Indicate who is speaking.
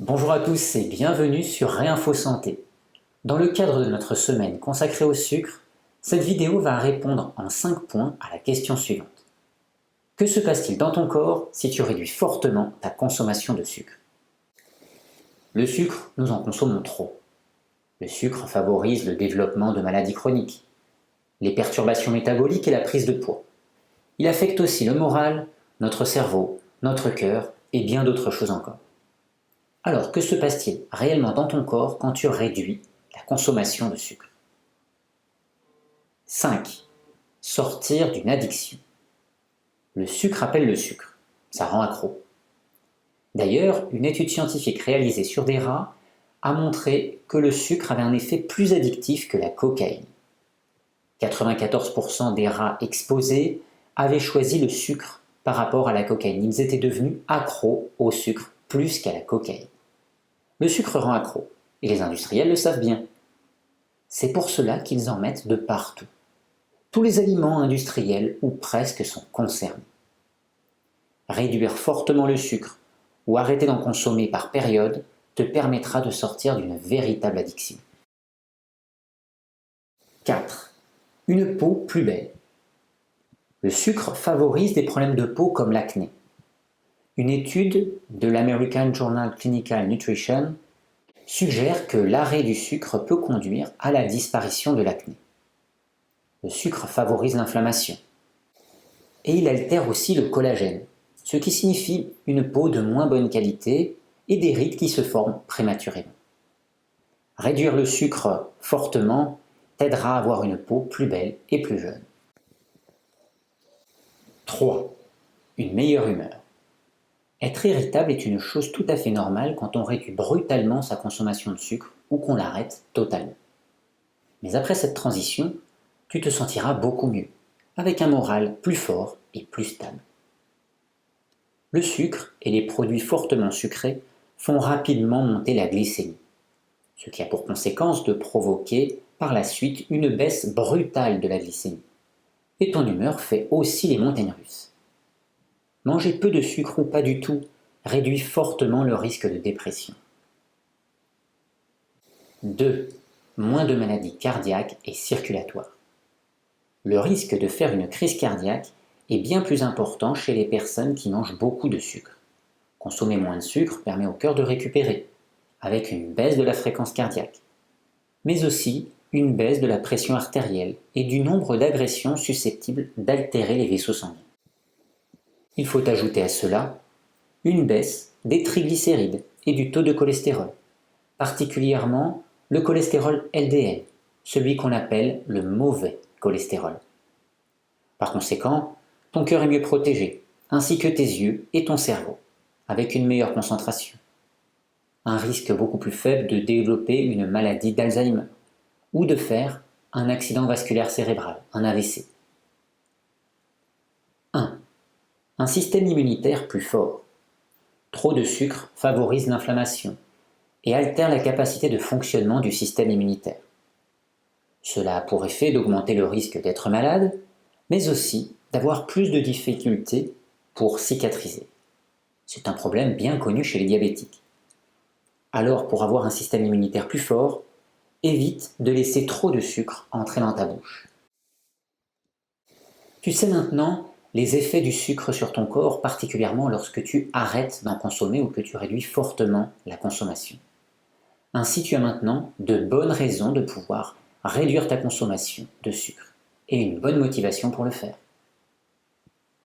Speaker 1: Bonjour à tous et bienvenue sur Réinfo Santé. Dans le cadre de notre semaine consacrée au sucre, cette vidéo va répondre en 5 points à la question suivante. Que se passe-t-il dans ton corps si tu réduis fortement ta consommation de sucre? Le sucre, nous en consommons trop. Le sucre favorise le développement de maladies chroniques, les perturbations métaboliques et la prise de poids. Il affecte aussi le moral, notre cerveau, notre cœur et bien d'autres choses encore. Alors, que se passe-t-il réellement dans ton corps quand tu réduis la consommation de sucre? 5. Sortir d'une addiction. Le sucre appelle le sucre, ça rend accro. D'ailleurs, une étude scientifique réalisée sur des rats a montré que le sucre avait un effet plus addictif que la cocaïne. 94% des rats exposés avaient choisi le sucre par rapport à la cocaïne. Ils étaient devenus accros au sucre plus qu'à la cocaïne. Le sucre rend accro, et les industriels le savent bien. C'est pour cela qu'ils en mettent de partout. Tous les aliments industriels, ou presque, sont concernés. Réduire fortement le sucre, ou arrêter d'en consommer par période, te permettra de sortir d'une véritable addiction. 4. Une peau plus belle. Le sucre favorise des problèmes de peau comme l'acné. Une étude de l'American Journal Clinical Nutrition suggère que l'arrêt du sucre peut conduire à la disparition de l'acné. Le sucre favorise l'inflammation. Et il altère aussi le collagène, ce qui signifie une peau de moins bonne qualité et des rides qui se forment prématurément. Réduire le sucre fortement t'aidera à avoir une peau plus belle et plus jeune. 3. Une meilleure humeur. Être irritable est une chose tout à fait normale quand on réduit brutalement sa consommation de sucre ou qu'on l'arrête totalement. Mais après cette transition, tu te sentiras beaucoup mieux, avec un moral plus fort et plus stable. Le sucre et les produits fortement sucrés font rapidement monter la glycémie, ce qui a pour conséquence de provoquer par la suite une baisse brutale de la glycémie. Et ton humeur fait aussi les montagnes russes. Manger peu de sucre ou pas du tout réduit fortement le risque de dépression. 2. Moins de maladies cardiaques et circulatoires. Le risque de faire une crise cardiaque est bien plus important chez les personnes qui mangent beaucoup de sucre. Consommer moins de sucre permet au cœur de récupérer, avec une baisse de la fréquence cardiaque, mais aussi une baisse de la pression artérielle et du nombre d'agressions susceptibles d'altérer les vaisseaux sanguins. Il faut ajouter à cela une baisse des triglycérides et du taux de cholestérol, particulièrement le cholestérol LDL, celui qu'on appelle le mauvais cholestérol. Par conséquent, ton cœur est mieux protégé, ainsi que tes yeux et ton cerveau, avec une meilleure concentration. Un risque beaucoup plus faible de développer une maladie d'Alzheimer ou de faire un accident vasculaire cérébral, un AVC. 1. Un système immunitaire plus fort. Trop de sucre favorise l'inflammation et altère la capacité de fonctionnement du système immunitaire. Cela a pour effet d'augmenter le risque d'être malade, mais aussi d'avoir plus de difficultés pour cicatriser. C'est un problème bien connu chez les diabétiques. Alors, pour avoir un système immunitaire plus fort, évite de laisser trop de sucre entrer dans ta bouche. Tu sais maintenant les effets du sucre sur ton corps, particulièrement lorsque tu arrêtes d'en consommer ou que tu réduis fortement la consommation. Ainsi, tu as maintenant de bonnes raisons de pouvoir réduire ta consommation de sucre et une bonne motivation pour le faire.